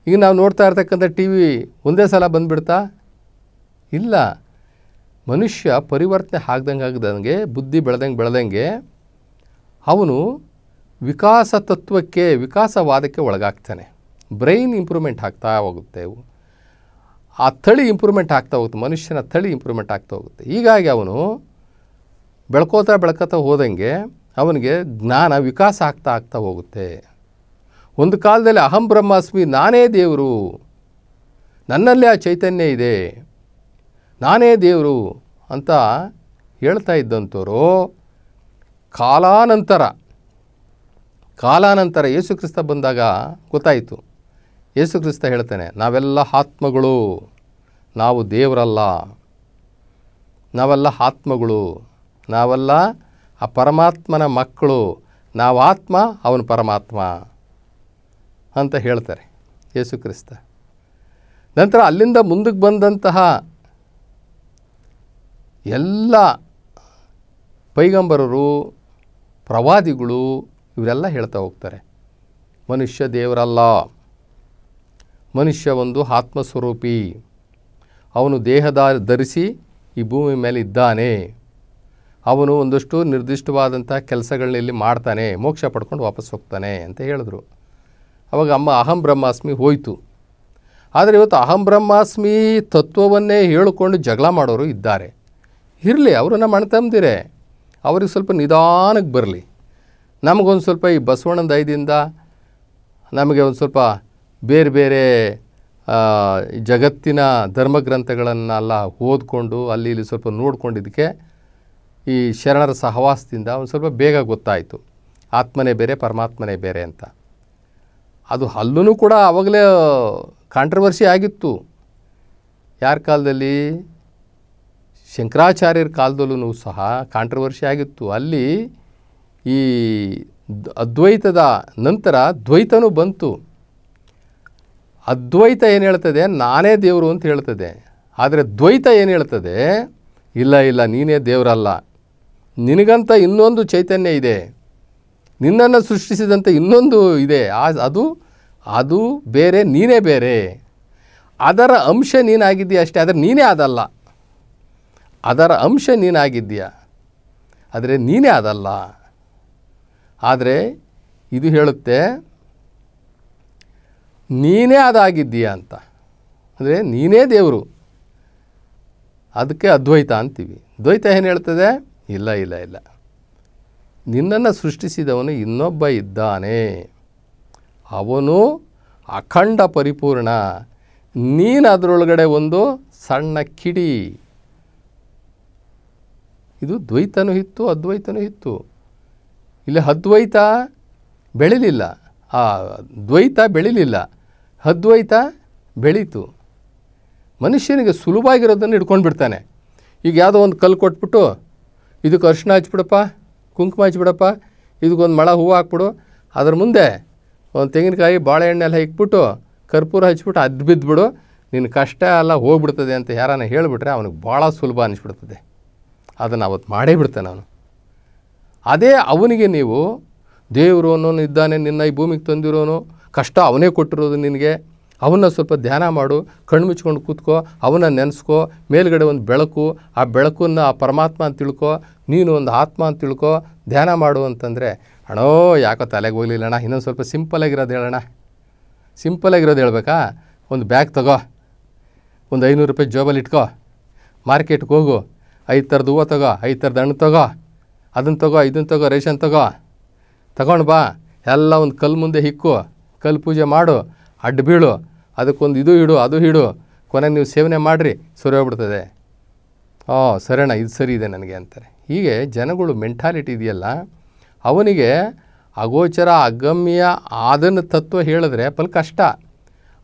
ಈಗ ನಾವು ನೋಡ್ತಾ ಇರ್ತಕ್ಕಂಥ ಟಿ ವಿ ಒಂದೇ ಸಲ ಬಂದುಬಿಡ್ತಾ? ಇಲ್ಲ. ಮನುಷ್ಯ ಪರಿವರ್ತನೆ ಆಗ್ದಂಗೆ ಬುದ್ಧಿ ಬೆಳೆದಂಗೆ ಅವನು ವಿಕಾಸವಾದಕ್ಕೆ ಒಳಗಾಗ್ತಾನೆ. ಬ್ರೈನ್ ಇಂಪ್ರೂವ್ಮೆಂಟ್ ಆಗ್ತಾ ಹೋಗುತ್ತೆ, ಆ ತಳಿ ಇಂಪ್ರೂವ್ಮೆಂಟ್ ಆಗ್ತಾ ಹೋಗುತ್ತೆ, ಮನುಷ್ಯನ ತಳಿ ಇಂಪ್ರೂವ್ಮೆಂಟ್ ಆಗ್ತಾ ಹೋಗುತ್ತೆ. ಹೀಗಾಗಿ ಅವನು ಬೆಳ್ಕೋತಾ ಹೋದಂಗೆ ಅವನಿಗೆ ಜ್ಞಾನ ವಿಕಾಸ ಆಗ್ತಾ ಹೋಗುತ್ತೆ. ಒಂದು ಕಾಲದಲ್ಲಿ ಅಹಂ ಬ್ರಹ್ಮಾಸ್ಮಿ, ನಾನೇ ದೇವರು, ನನ್ನಲ್ಲೇ ಆ ಚೈತನ್ಯ ಇದೆ, ನಾನೇ ದೇವರು ಅಂತ ಹೇಳ್ತಾ ಇದ್ದಂಥವರು ಕಾಲಾನಂತರ ಯೇಸು ಕ್ರಿಸ್ತ ಬಂದಾಗ ಗೊತ್ತಾಯಿತು. ಯೇಸು ಕ್ರಿಸ್ತ ಹೇಳ್ತಾನೆ, ನಾವೆಲ್ಲ ಆತ್ಮಗಳು, ನಾವು ದೇವರಲ್ಲ, ನಾವೆಲ್ಲ ಆತ್ಮಗಳು, ನಾವೆಲ್ಲ ಆ ಪರಮಾತ್ಮನ ಮಕ್ಕಳು, ನಾವು ಆತ್ಮ, ಅವನು ಪರಮಾತ್ಮ ಅಂತ ಹೇಳ್ತಾರೆ ಯೇಸು ಕ್ರಿಸ್ತ. ನಂತರ ಅಲ್ಲಿಂದ ಮುಂದಕ್ಕೆ ಬಂದಂತಹ ಎಲ್ಲ ಪೈಗಂಬರರು, ಪ್ರವಾದಿಗಳು ಇವರೆಲ್ಲ ಹೇಳ್ತಾ ಹೋಗ್ತಾರೆ, ಮನುಷ್ಯ ದೇವರಲ್ಲ, ಮನುಷ್ಯ ಒಂದು ಆತ್ಮಸ್ವರೂಪಿ, ಅವನು ದೇಹದ ಧರಿಸಿ ಈ ಭೂಮಿ ಮೇಲೆ ಇದ್ದಾನೆ, ಅವನು ಒಂದಷ್ಟು ನಿರ್ದಿಷ್ಟವಾದಂಥ ಕೆಲಸಗಳನ್ನೆಲ್ಲಿ ಮಾಡ್ತಾನೆ, ಮೋಕ್ಷ ಪಡ್ಕೊಂಡು ವಾಪಸ್ ಹೋಗ್ತಾನೆ ಅಂತ ಹೇಳಿದ್ರು. ಅವಾಗ ಅಹಂ ಬ್ರಹ್ಮಾಸ್ಮಿ ಹೋಯಿತು. ಆದರೆ ಇವತ್ತು ಅಹಂ ಬ್ರಹ್ಮಾಸ್ಮಿ ತತ್ವವನ್ನೇ ಹೇಳಿಕೊಂಡು ಜಗಳ ಮಾಡೋರು ಇದ್ದಾರೆ. ಇರಲಿ, ಅವರು ನಮ್ಮ ಅಣ್ಣ ತಮ್ಮದಿರೇ, ಅವ್ರಿಗೆ ಸ್ವಲ್ಪ ನಿಧಾನಕ್ಕೆ ಬರಲಿ. ನಮಗೊಂದು ಸ್ವಲ್ಪ ಈ ಬಸವಣ್ಣನ ದಯದಿಂದ ನಮಗೆ ಒಂದು ಸ್ವಲ್ಪ ಬೇರೆ ಬೇರೆ ಜಗತ್ತಿನ ಧರ್ಮಗ್ರಂಥಗಳನ್ನೆಲ್ಲ ಓದ್ಕೊಂಡು ಅಲ್ಲಿ ಇಲ್ಲಿ ಸ್ವಲ್ಪ ನೋಡ್ಕೊಂಡಿದ್ದಕ್ಕೆ ಈ ಶರಣರ ಸಹವಾಸದಿಂದ ಒಂದು ಸ್ವಲ್ಪ ಬೇಗ ಗೊತ್ತಾಯಿತು ಆತ್ಮನೇ ಬೇರೆ ಪರಮಾತ್ಮನೇ ಬೇರೆ ಅಂತ. ಅದು ಅಲ್ಲೂ ಕೂಡ ಆವಾಗಲೇ ಕಾಂಟ್ರವರ್ಸಿ ಆಗಿತ್ತು. ಯಾರ ಕಾಲದಲ್ಲಿ? ಶಂಕರಾಚಾರ್ಯರ ಕಾಲದಲ್ಲೂ ಸಹ ಕಾಂಟ್ರವರ್ಸಿ ಆಗಿತ್ತು. ಅಲ್ಲಿ ಈ ಅದ್ವೈತದ ನಂತರ ದ್ವೈತನೂ ಬಂತು. ಅದ್ವೈತ ಏನು ಹೇಳ್ತದೆ? ನಾನೇ ದೇವರು ಅಂತ ಹೇಳ್ತದೆ. ಆದರೆ ದ್ವೈತ ಏನು ಹೇಳ್ತದೆ? ಇಲ್ಲ ಇಲ್ಲ, ನೀನೇ ದೇವರಲ್ಲ, ನಿನಗಂತ ಇನ್ನೊಂದು ಚೈತನ್ಯ ಇದೆ, ನಿನ್ನನ್ನು ಸೃಷ್ಟಿಸಿದಂಥ ಇನ್ನೊಂದು ಇದೆ, ಅದು ಬೇರೆ, ನೀನೇ ಬೇರೆ, ಅದರ ಅಂಶ ನೀನಾಗಿದ್ದೀಯ ಅಷ್ಟೇ, ಆದರೆ ನೀನೇ ಅದಲ್ಲ. ಅದರ ಅಂಶ ನೀನಾಗಿದ್ದೀಯ, ಆದರೆ ನೀನೇ ಅದಲ್ಲ. ಆದರೆ ಇದು ಹೇಳುತ್ತೆ ನೀನೇ ಅದಾಗಿದ್ದೀಯ ಅಂತ, ಅಂದರೆ ನೀನೇ ದೇವರು. ಅದಕ್ಕೆ ಅದ್ವೈತ ಅಂತೀವಿ. ದ್ವೈತ ಏನು ಹೇಳ್ತದೆ? ಇಲ್ಲ ಇಲ್ಲ ಇಲ್ಲ, ನಿನ್ನನ್ನು ಸೃಷ್ಟಿಸಿದವನು ಇನ್ನೊಬ್ಬ ಇದ್ದಾನೆ, ಅವನು ಅಖಂಡ ಪರಿಪೂರ್ಣ, ನೀನು ಅದರೊಳಗಡೆ ಒಂದು ಸಣ್ಣ ಕಿಡಿ. ಇದು ದ್ವೈತನೂ ಇತ್ತು, ಅದ್ವೈತನೂ ಇತ್ತು. ಇಲ್ಲಿ ಅದ್ವೈತ ಬೆಳಿಲಿಲ್ಲ, ದ್ವೈತ ಬೆಳಿಲಿಲ್ಲ, ಅದ್ವೈತ ಬೆಳೀತು. ಮನುಷ್ಯನಿಗೆ ಸುಲಭವಾಗಿರೋದನ್ನು ಹಿಡ್ಕೊಂಡು ಬಿಡ್ತಾನೆ. ಈಗ ಯಾವುದೋ ಒಂದು ಕಲ್ಲು ಕೊಟ್ಬಿಟ್ಟು ಇದಕ್ಕೆ ಅರಿಶಿನ ಹಚ್ಬಿಡಪ್ಪ, ಕುಂಕುಮ ಹಚ್ಬಿಡಪ್ಪ, ಇದಕ್ಕೊಂದು ಮೊಳ ಹೂವು ಹಾಕ್ಬಿಡು, ಅದ್ರ ಮುಂದೆ ಒಂದು ತೆಂಗಿನಕಾಯಿ ಬಾಳೆಹಣ್ಣೆ ಎಲ್ಲ ಇಕ್ಬಿಟ್ಟು ಕರ್ಪೂರ ಹಚ್ಬಿಟ್ಟು ಅದು ಬಿದ್ದುಬಿಡು, ನಿನ್ನ ಕಷ್ಟ ಎಲ್ಲ ಹೋಗ್ಬಿಡ್ತದೆ ಅಂತ ಯಾರನ್ನ ಹೇಳಿಬಿಟ್ರೆ ಅವನಿಗೆ ಭಾಳ ಸುಲಭ ಅನಿಸ್ಬಿಡ್ತದೆ. ಅದನ್ನು ಅವತ್ತು ಮಾಡೇ ಬಿಡ್ತಾನೆ ಅವನು. ಅದೇ ಅವನಿಗೆ ನೀವು ದೇವರು ಅನ್ನೋನು ಇದ್ದಾನೆ, ನಿನ್ನ ಈ ಭೂಮಿಗೆ ತಂದಿರೋನು, ಕಷ್ಟ ಅವನೇ ಕೊಟ್ಟಿರೋದು ನಿನಗೆ, ಅವನ್ನ ಸ್ವಲ್ಪ ಧ್ಯಾನ ಮಾಡು, ಕಣ್ಣು ಮುಚ್ಕೊಂಡು ಕೂತ್ಕೋ, ಅವನ್ನ ನೆನೆಸ್ಕೋ, ಮೇಲ್ಗಡೆ ಒಂದು ಬೆಳಕು, ಆ ಬೆಳಕನ್ನು ಆ ಪರಮಾತ್ಮ ಅಂತ ತಿಳ್ಕೊ, ನೀನು ಒಂದು ಆತ್ಮ ಅಂತ ತಿಳ್ಕೊ, ಧ್ಯಾನ ಮಾಡು ಅಂತಂದರೆ, ಅಣ್ಣೋ ಯಾಕೋ ತಲೆಗೆ ಹೋಗಲಿಲ್ಲ ಅಣ್ಣ, ಇನ್ನೊಂದು ಸ್ವಲ್ಪ ಸಿಂಪಲಾಗಿರೋದು ಹೇಳೋಣ. ಸಿಂಪಲಾಗಿರೋದು ಹೇಳ್ಬೇಕಾ? ಒಂದು ಬ್ಯಾಗ್ ತಗೋ, ಒಂದು 500 ರೂಪಾಯಿ ಜೋಬಲ್ಲಿ ಇಟ್ಕೋ, ಮಾರ್ಕೆಟ್ಗೆ ಹೋಗು, 5 ಥರದ ಹೂವು ತಗೋ, 5 ಥರದ ಹಣ್ಣು ತಗೋ, ಅದನ್ನು ತಗೋ, ಇದನ್ನು ತಗೋ, ರೇಷನ್ ತಗೊಂಡು ಬಾ, ಎಲ್ಲ ಒಂದು ಕಲ್ಲು ಮುಂದೆ ಹಿಕ್ಕು, ಕಲ್ಲು ಪೂಜೆ ಮಾಡು, ಅಡ್ಡ ಬೀಳು, ಅದಕ್ಕೊಂದು ಇದು ಇಡು, ಅದು ಇಡು, ಕೊನೆಗೆ ನೀವು ಸೇವನೆ ಮಾಡಿರಿ, ಸರಿ ಹೋಗ್ಬಿಡ್ತದೆ. ಸರಿಯಣ್ಣ, ಇದು ಸರಿ ಇದೆ ನನಗೆ ಅಂತಾರೆ. ಹೀಗೆ ಜನಗಳು ಮೆಂಟಾಲಿಟಿ ಇದೆಯಲ್ಲ, ಅವನಿಗೆ ಅಗೋಚರ ಅಗಮ್ಯ ಅದನ್ನು ತತ್ವ ಹೇಳಿದ್ರೆ ಫಲ್ ಕಷ್ಟ.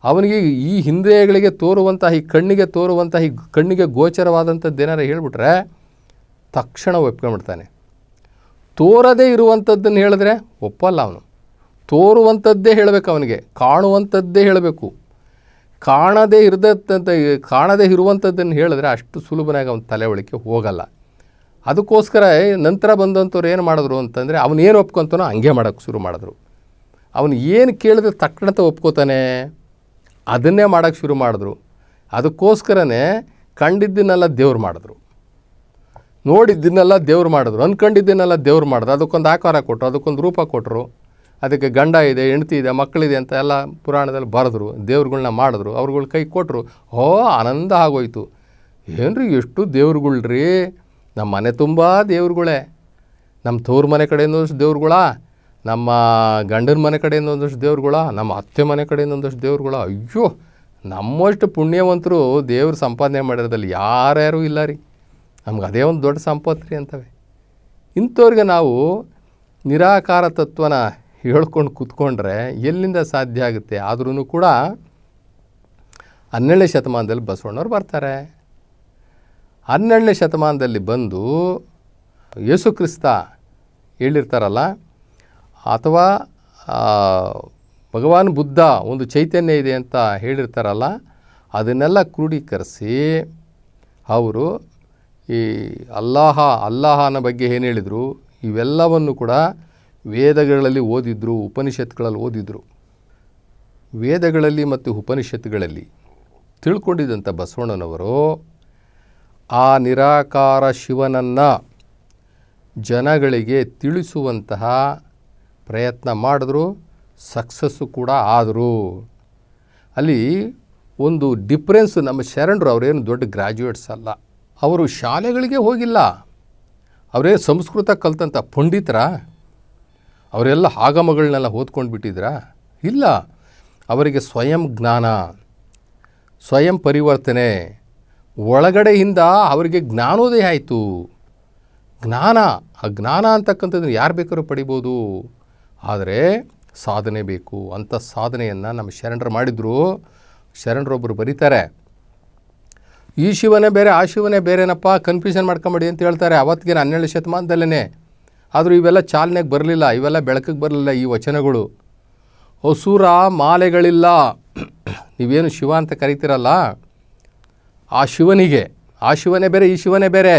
ಅವನಿಗೆ ಈ ಇಂದ್ರಿಯಗಳಿಗೆ ತೋರುವಂಥ, ಈ ಕಣ್ಣಿಗೆ ತೋರುವಂಥ, ಈ ಕಣ್ಣಿಗೆ ಗೋಚರವಾದಂಥದ್ದು ಏನಾರು ಹೇಳಿಬಿಟ್ರೆ ತಕ್ಷಣ ಒಪ್ಕೊಂಡ್ಬಿಡ್ತಾನೆ. ತೋರದೇ ಇರುವಂಥದ್ದನ್ನು ಹೇಳಿದ್ರೆ ಒಪ್ಪಲ್ಲ ಅವನು. ತೋರುವಂಥದ್ದೇ ಹೇಳಬೇಕು ಅವನಿಗೆ, ಕಾಣುವಂಥದ್ದೇ ಹೇಳಬೇಕು. ಕಾಣದೇ ಇರುವಂಥದ್ದನ್ನು ಹೇಳಿದ್ರೆ ಅಷ್ಟು ಸುಲಭನಾಗಿ ಅವನ ತಲೆ ಒಳಕ್ಕೆ ಹೋಗಲ್ಲ. ಅದಕ್ಕೋಸ್ಕರ ನಂತರ ಬಂದಂಥವ್ರು ಏನು ಮಾಡಿದ್ರು ಅಂತಂದರೆ, ಅವನೇನು ಒಪ್ಕೊತಾನೋ ಹಂಗೆ ಮಾಡೋಕ್ಕೆ ಶುರು ಮಾಡಿದ್ರು. ಅವನು ಏನು ಕೇಳಿದ್ರೆ ತಕ್ಷಣತೆ ಒಪ್ಕೋತಾನೆ, ಅದನ್ನೇ ಮಾಡೋಕ್ಕೆ ಶುರು ಮಾಡಿದ್ರು. ಅದಕ್ಕೋಸ್ಕರನೇ ಕಂಡಿದ್ದನ್ನೆಲ್ಲ ದೇವ್ರು ಮಾಡಿದ್ರು, ನೋಡಿದ್ದನ್ನೆಲ್ಲ ದೇವ್ರು ಮಾಡಿದ್ರು, ಅಂದ್ಕೊಂಡಿದ್ದನ್ನೆಲ್ಲ ದೇವ್ರು ಮಾಡಿದ್ರು. ಅದಕ್ಕೊಂದು ಆಕಾರ ಕೊಟ್ಟರು, ಅದಕ್ಕೊಂದು ರೂಪ ಕೊಟ್ಟರು, ಅದಕ್ಕೆ ಗಂಡ ಇದೆ, ಹೆಂಡತಿ ಇದೆ, ಮಕ್ಕಳಿದೆ ಅಂತ ಎಲ್ಲ ಪುರಾಣದಲ್ಲಿ ಬರೆದ್ರು, ದೇವ್ರುಗಳ್ನ ಮಾಡಿದ್ರು, ಅವ್ರುಗಳ ಕೈ ಕೊಟ್ಟರು. ಆನಂದ ಆಗೋಯ್ತು. ಏನ್ರಿ ಎಷ್ಟು ದೇವ್ರುಗಳ್ರಿ, ನಮ್ಮ ಮನೆ ತುಂಬ ದೇವ್ರುಗಳೇ, ನಮ್ಮ ತವ್ರ ಮನೆ ಕಡೆಯಿಂದ ಒಂದಷ್ಟು ದೇವ್ರುಗಳ, ನಮ್ಮ ಗಂಡನ ಮನೆ ಕಡೆಯಿಂದ ಒಂದಷ್ಟು ದೇವ್ರುಗಳ, ನಮ್ಮ ಅತ್ತೆ ಮನೆ ಕಡೆಯಿಂದ ಒಂದಷ್ಟು ದೇವ್ರುಗಳ. ಅಯ್ಯೋ, ನಮ್ಮಷ್ಟು ಪುಣ್ಯವಂತರು ದೇವ್ರು ಸಂಪಾದನೆ ಮಾಡಿರೋದಲ್ಲಿ ಯಾರ್ಯಾರೂ ಇಲ್ಲ ರೀ. ನಮ್ಗೆ ಅದೇ ಒಂದು ದೊಡ್ಡ ಸಂಪತ್ತು ರೀ ಅಂತವೆ. ಇಂಥವ್ರಿಗೆ ನಾವು ನಿರಾಕಾರ ತತ್ವನ ಹೇಳ್ಕೊಂಡು ಕೂತ್ಕೊಂಡ್ರೆ ಎಲ್ಲಿಂದ ಸಾಧ್ಯ ಆಗುತ್ತೆ? ಆದ್ರೂ ಕೂಡ 12ನೇ ಶತಮಾನದಲ್ಲಿ ಬಸವಣ್ಣವ್ರು ಬರ್ತಾರೆ. 12ನೇ ಶತಮಾನದಲ್ಲಿ ಬಂದು ಯೇಸು ಕ್ರಿಸ್ತ ಹೇಳಿರ್ತಾರಲ್ಲ, ಅಥವಾ ಭಗವಾನ್ ಬುದ್ಧ ಒಂದು ಚೈತನ್ಯ ಇದೆ ಅಂತ ಹೇಳಿರ್ತಾರಲ್ಲ, ಅದನ್ನೆಲ್ಲ ಕ್ರೋಢೀಕರಿಸಿ ಅವರು ಈ ಅಲ್ಲಾಹನ ಬಗ್ಗೆ ಏನು ಹೇಳಿದರು ಇವೆಲ್ಲವನ್ನು ಕೂಡ ವೇದಗಳಲ್ಲಿ ಓದಿದ್ರು, ಉಪನಿಷತ್ತುಗಳಲ್ಲಿ ಓದಿದ್ರು. ವೇದಗಳಲ್ಲಿ ಮತ್ತು ಉಪನಿಷತ್ತುಗಳಲ್ಲಿ ತಿಳ್ಕೊಂಡಿದ್ದಂಥ ಬಸವಣ್ಣನವರು ಆ ನಿರಾಕಾರ ಶಿವನನ್ನು ಜನಗಳಿಗೆ ತಿಳಿಸುವಂತಹ ಪ್ರಯತ್ನ ಮಾಡಿದ್ರು, ಸಕ್ಸಸ್ಸು ಕೂಡ ಆದರು. ಅಲ್ಲಿ ಒಂದು ಡಿಫ್ರೆನ್ಸ್, ನಮ್ಮ ಶರಣರು ಅವರೇನು ದೊಡ್ಡ ಗ್ರ್ಯಾಜುಯೇಟ್ಸ್ ಅಲ್ಲ, ಅವರು ಶಾಲೆಗಳಿಗೆ ಹೋಗಿಲ್ಲ, ಅವರೇನು ಸಂಸ್ಕೃತ ಕಲ್ತಂಥ ಪಂಡಿತರ, ಅವರೆಲ್ಲ ಆಗಮಗಳನ್ನೆಲ್ಲ ಓದ್ಕೊಂಡು ಬಿಟ್ಟಿದ್ರಾ? ಇಲ್ಲ. ಅವರಿಗೆ ಸ್ವಯಂ ಜ್ಞಾನ, ಸ್ವಯಂ ಪರಿವರ್ತನೆ, ಒಳಗಡೆಯಿಂದ ಅವರಿಗೆ ಜ್ಞಾನೋದಯ ಆಯಿತು. ಜ್ಞಾನ, ಆ ಜ್ಞಾನ ಅಂತಕ್ಕಂಥದ್ದು ಯಾರು ಬೇಕಾದ್ರೂ ಪಡಿಬೋದು, ಆದರೆ ಸಾಧನೆ ಬೇಕು. ಅಂಥ ಸಾಧನೆಯನ್ನು ನಮ್ಮ ಶರಣರು ಮಾಡಿದರು. ಶರಣರೊಬ್ಬರು ಬರೀತಾರೆ, ಈ ಶಿವನೇ ಬೇರೆ ಆ ಶಿವನೇ ಬೇರೆನಪ್ಪ, ಕನ್ಫ್ಯೂಷನ್ ಮಾಡ್ಕೊಂಬೇಡಿ ಅಂತ ಹೇಳ್ತಾರೆ. ಅವತ್ತಿಗೆ 12ನೇ ಶತಮಾನದಲ್ಲೇ. ಆದರೂ ಇವೆಲ್ಲ ಚಾಲನೆಗೆ ಬರಲಿಲ್ಲ, ಇವೆಲ್ಲ ಬೆಳಕಿಗೆ ಬರಲಿಲ್ಲ ಈ ವಚನಗಳು. ಅಸುರ ಮಾಲೆಗಳಿಲ್ಲ, ನೀವೇನು ಶಿವ ಅಂತ ಕರಿತೀರಲ್ಲ, ಆ ಶಿವನಿಗೆ, ಆ ಶಿವನೇ ಬೇರೆ ಈ ಶಿವನೇ ಬೇರೆ.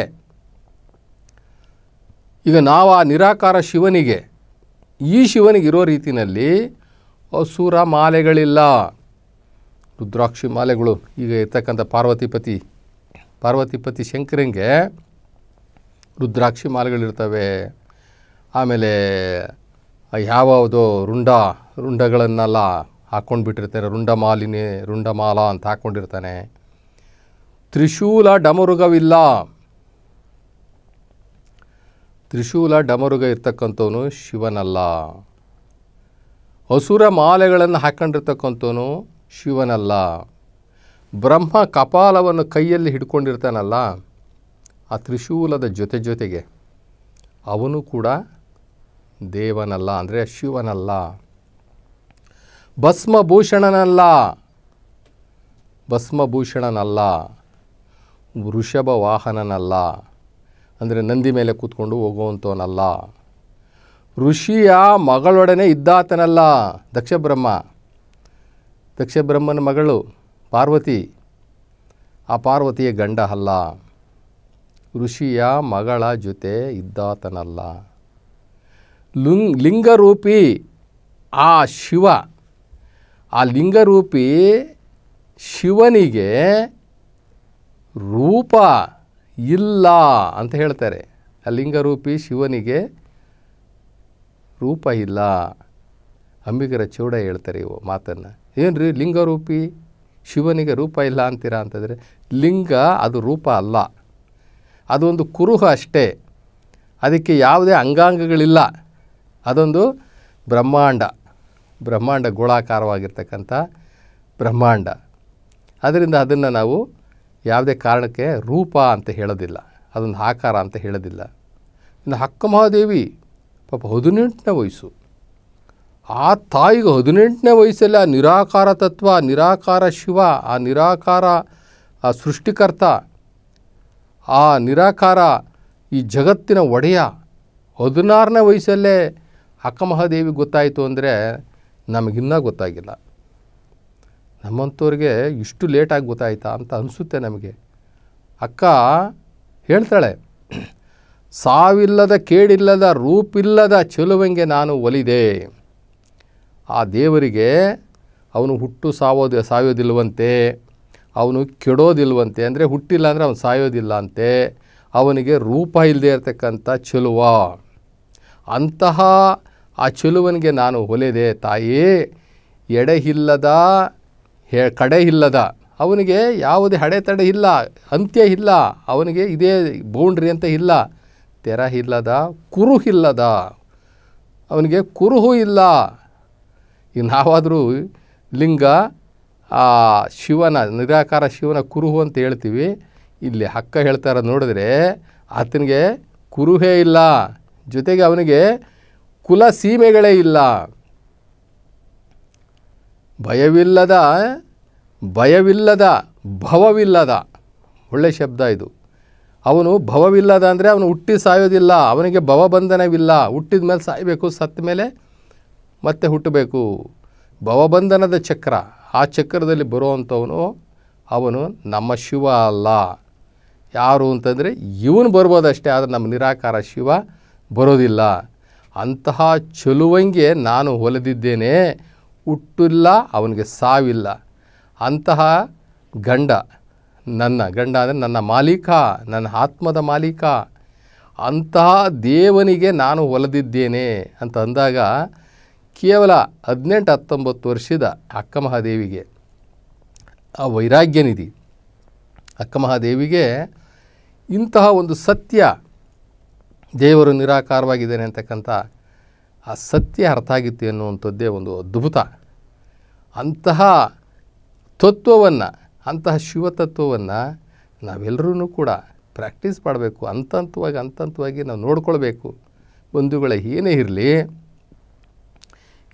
ಈಗ ನಾವು ಆ ನಿರಾಕಾರ ಶಿವನಿಗೆ, ಈ ಶಿವನಿಗೆ ಇರೋ ರೀತಿಯಲ್ಲಿ ಅಸುರ ಮಾಲೆಗಳಿಲ್ಲ. ರುದ್ರಾಕ್ಷಿ ಮಾಲೆಗಳು, ಈಗ ಇರ್ತಕ್ಕಂಥ ಪಾರ್ವತಿಪತಿ ಶಂಕರಂಗೆ ರುದ್ರಾಕ್ಷಿ ಮಾಲೆಗಳಿರ್ತವೆ. ಆಮೇಲೆ ಯಾವುದೋ ರುಂಡಗಳನ್ನೆಲ್ಲ ಹಾಕ್ಕೊಂಡು ಬಿಟ್ಟಿರ್ತಾರೆ, ರುಂಡಮಾಲ ಅಂತ ಹಾಕ್ಕೊಂಡಿರ್ತಾನೆ. ತ್ರಿಶೂಲ ಡಮರುಗವಿಲ್ಲ, ತ್ರಿಶೂಲ ಡಮರುಗ ಇರ್ತಕ್ಕಂಥವನು ಶಿವನಲ್ಲ. ಅಸುರ ಮಾಲೆಗಳನ್ನು ಹಾಕ್ಕೊಂಡಿರ್ತಕ್ಕಂಥವನು ಶಿವನಲ್ಲ. ಬ್ರಹ್ಮ ಕಪಾಲವನ್ನು ಕೈಯಲ್ಲಿ ಹಿಡ್ಕೊಂಡಿರ್ತಾನಲ್ಲ, ಆ ತ್ರಿಶೂಲದ ಜೊತೆಗೆ ಅವನು ಕೂಡ ದೇವನಲ್ಲ, ಅಂದರೆ ಶಿವನಲ್ಲ. ಭಸ್ಮಭೂಷಣನಲ್ಲ, ವೃಷಭ ವಾಹನನಲ್ಲ, ಅಂದರೆ ನಂದಿ ಮೇಲೆ ಕೂತ್ಕೊಂಡು ಹೋಗುವಂಥವನಲ್ಲ. ಋಷಿಯ ಮಗಳೊಡನೆ ಇದ್ದಾತನಲ್ಲ. ದಕ್ಷಬ್ರಹ್ಮನ ಮಗಳು ಪಾರ್ವತಿ, ಆ ಪಾರ್ವತಿಯ ಗಂಡ ಅಲ್ಲ. ಋಷಿಯ ಮಗಳ ಜೊತೆ ಇದ್ದಾತನಲ್ಲ. ಲಿಂಗರೂಪಿ ಆ ಶಿವ, ಆ ಲಿಂಗರೂಪಿ ಶಿವನಿಗೆ ರೂಪ ಇಲ್ಲ ಅಂತ ಹೇಳ್ತಾರೆ. ಆ ಲಿಂಗರೂಪಿ ಶಿವನಿಗೆ ರೂಪ ಇಲ್ಲ. ಅಂಬಿಗರ ಚೌಡ ಹೇಳ್ತಾರೆ ಇವು ಮಾತನ್ನು. ಏನು ರೀ, ಲಿಂಗರೂಪಿ ಶಿವನಿಗೆ ರೂಪ ಇಲ್ಲ ಅಂತೀರಾ ಅಂತಂದರೆ, ಲಿಂಗ ಅದು ರೂಪ ಅಲ್ಲ, ಅದೊಂದು ಕುರುಹ ಅಷ್ಟೇ, ಅದಕ್ಕೆ ಯಾವುದೇ ಅಂಗಾಂಗಗಳಿಲ್ಲ. ಅದೊಂದು ಬ್ರಹ್ಮಾಂಡ ಗೋಳಾಕಾರವಾಗಿರ್ತಕ್ಕಂಥ ಬ್ರಹ್ಮಾಂಡ. ಅದರಿಂದ ಅದನ್ನು ನಾವು ಯಾವುದೇ ಕಾರಣಕ್ಕೆ ರೂಪ ಅಂತ ಹೇಳೋದಿಲ್ಲ, ಅದೊಂದು ಆಕಾರ ಅಂತ ಹೇಳೋದಿಲ್ಲ. ಇನ್ನು ಅಕ್ಕ ಮಹಾದೇವಿ ಪಾಪ 18ನೇ ವಯಸ್ಸು, ಆ ತಾಯಿಗೆ 18ನೇ ವಯಸ್ಸಲ್ಲಿ ಆ ನಿರಾಕಾರ ತತ್ವ, ನಿರಾಕಾರ ಶಿವ, ಆ ನಿರಾಕಾರ ಆ ಸೃಷ್ಟಿಕರ್ತ, ಆ ನಿರಾಕಾರ ಈ ಜಗತ್ತಿನ ಒಡೆಯ 16ನೇ ವಯಸ್ಸಲ್ಲೇ ಅಕ್ಕ ಮಹಾದೇವಿ ಗೊತ್ತಾಯಿತು ಅಂದರೆ ನಮಗಿನ್ನೂ ಗೊತ್ತಾಗಿಲ್ಲ. ನಮ್ಮಂಥವ್ರಿಗೆ ಇಷ್ಟು ಲೇಟಾಗಿ ಗೊತ್ತಾಯ್ತಾ ಅಂತ ಅನಿಸುತ್ತೆ ನಮಗೆ. ಅಕ್ಕ ಹೇಳ್ತಾಳೆ, ಸಾವಿಲ್ಲದ ಕೇಡಿಲ್ಲದ ರೂಪಿಲ್ಲದ ಚೆಲುವಂಗೆ ನಾನು ಒಲಿದೆ. ಆ ದೇವರಿಗೆ ಅವನು ಹುಟ್ಟು ಸಾಯೋದಿಲ್ವಂತೆ, ಅವನು ಕೆಡೋದಿಲ್ವಂತೆ, ಅಂದರೆ ಹುಟ್ಟಿಲ್ಲ ಅಂದರೆ ಅವನು ಸಾಯೋದಿಲ್ಲ ಅಂತೆ. ಅವನಿಗೆ ರೂಪ ಇಲ್ಲದೆ ಇರತಕ್ಕಂಥ ಚೆಲುವ, ಅಂತಹ ಆ ಚೆಲುವನಿಗೆ ನಾನು ಒಲಿದೆ ತಾಯಿ. ಎಡೆಯಿಲ್ಲದ ಕಡೆ ಇಲ್ಲದ, ಅವನಿಗೆ ಯಾವುದೇ ಅಡೆತಡೆ ಇಲ್ಲ, ಅಂತ್ಯ ಇಲ್ಲ, ಅವನಿಗೆ ಇದೇ ಬೌಂಡ್ರಿ ಅಂತ ಇಲ್ಲ. ತೆರ ಇಲ್ಲದ, ಕುರುಹಿಲ್ಲದ, ಅವನಿಗೆ ಕುರುಹು ಇಲ್ಲ. ಈಗ ನಾವಾದರೂ ಲಿಂಗ ಆ ಶಿವನ, ನಿರಾಕಾರ ಶಿವನ ಕುರುಹು ಅಂತ ಹೇಳ್ತೀವಿ. ಇಲ್ಲಿ ಅಕ್ಕ ಹೇಳ್ತಾರೆ ನೋಡಿದ್ರೆ ಆತನಿಗೆ ಕುರುಹೇ ಇಲ್ಲ, ಜೊತೆಗೆ ಅವನಿಗೆ ಕುಲ ಸೀಮೆಗಳೇ ಇಲ್ಲ. ಭಯವಿಲ್ಲದ ಭವವಿಲ್ಲದ, ಒಳ್ಳೆಯ ಶಬ್ದ ಇದು. ಅವನು ಭವವಿಲ್ಲದ ಅಂದರೆ ಅವನು ಹುಟ್ಟಿ ಸಾಯೋದಿಲ್ಲ, ಅವನಿಗೆ ಭವಬಂಧನವಿಲ್ಲ. ಹುಟ್ಟಿದ ಮೇಲೆ ಸಾಯಬೇಕು, ಸತ್ತ ಮೇಲೆ ಮತ್ತೆ ಹುಟ್ಟಬೇಕು. ಭವಬಂಧನದ ಚಕ್ರ, ಆ ಚಕ್ರದಲ್ಲಿ ಬರುವಂಥವನು ಅವನು ನಮ್ಮ ಶಿವ ಅಲ್ಲ. ಯಾರು ಅಂತಂದರೆ ಇವನು ಬರ್ಬೋದಷ್ಟೇ, ಆದರೆ ನಮ್ಮ ನಿರಾಕಾರ ಶಿವ ಬರೋದಿಲ್ಲ. ಅಂತಹ ಚೆಲುವಂಗೆ ನಾನು ಒಲಿದಿದ್ದೇನೆ, ಹುಟ್ಟಿಲ್ಲ, ಅವನಿಗೆ ಸಾವಿಲ್ಲ. ಅಂತಹ ಗಂಡ, ನನ್ನ ಗಂಡ ಅಂದರೆ ನನ್ನ ಮಾಲೀಕ, ನನ್ನ ಆತ್ಮದ ಮಾಲೀಕ. ಅಂತಹ ದೇವನಿಗೆ ನಾನು ಒಲಿದಿದ್ದೇನೆ ಅಂತ ಅಂದಾಗ ಕೇವಲ 18-19 ವರ್ಷದ ಅಕ್ಕ ಮಹಾದೇವಿಗೆ ಆ ವೈರಾಗ್ಯ ನಿಧಿ ಅಕ್ಕ ಮಹಾದೇವಿಗೆ ಇಂತಹ ಒಂದು ಸತ್ಯ ದೇವರು ನಿರಾಕಾರವಾಗಿದ್ದಾನೆ ಅಂತಕ್ಕಂಥ ಆ ಸತ್ಯ ಅರ್ಥ ಆಗಿತ್ತು ಎನ್ನುವಂಥದ್ದೇ ಒಂದು ಅದ್ಭುತ. ಅಂತಹ ತತ್ವವನ್ನು, ಅಂತಹ ಶಿವತತ್ವವನ್ನು ನಾವೆಲ್ಲರೂ ಕೂಡ ಪ್ರಾಕ್ಟೀಸ್ ಮಾಡಬೇಕು. ಹಂತವಾಗಿ ನಾವು ನೋಡ್ಕೊಳ್ಬೇಕು. ಬಂಧುಗಳೇ, ಏನೇ ಇರಲಿ,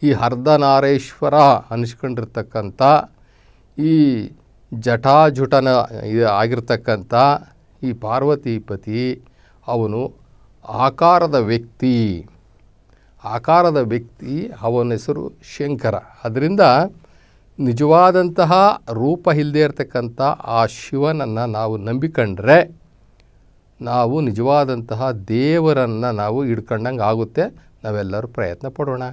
ಈ ಅರ್ಧನಾರೇಶ್ವರ ಅನಿಸ್ಕೊಂಡಿರ್ತಕ್ಕಂಥ ಈ ಜಟಾಜುಟನ ಆಗಿರ್ತಕ್ಕಂಥ ಈ ಪಾರ್ವತೀಪತಿ ಅವನು ಆಕಾರದ ವ್ಯಕ್ತಿ. ಅವನ ಹೆಸರು ಶಂಕರ. ಅದರಿಂದ ನಿಜವಾದಂತಹ ರೂಪ ಇಲ್ಲದೆ ಇರತಕ್ಕಂಥ ಆ ಶಿವನನ್ನು ನಾವು ನಂಬಿಕೊಂಡ್ರೆ ನಾವು ನಿಜವಾದಂತಹ ದೇವರನ್ನು ನಾವು ಹಿಡ್ಕೊಂಡಂಗೆ ಆಗುತ್ತೆ. ನಾವೆಲ್ಲರೂ ಪ್ರಯತ್ನ ಪಡೋಣ.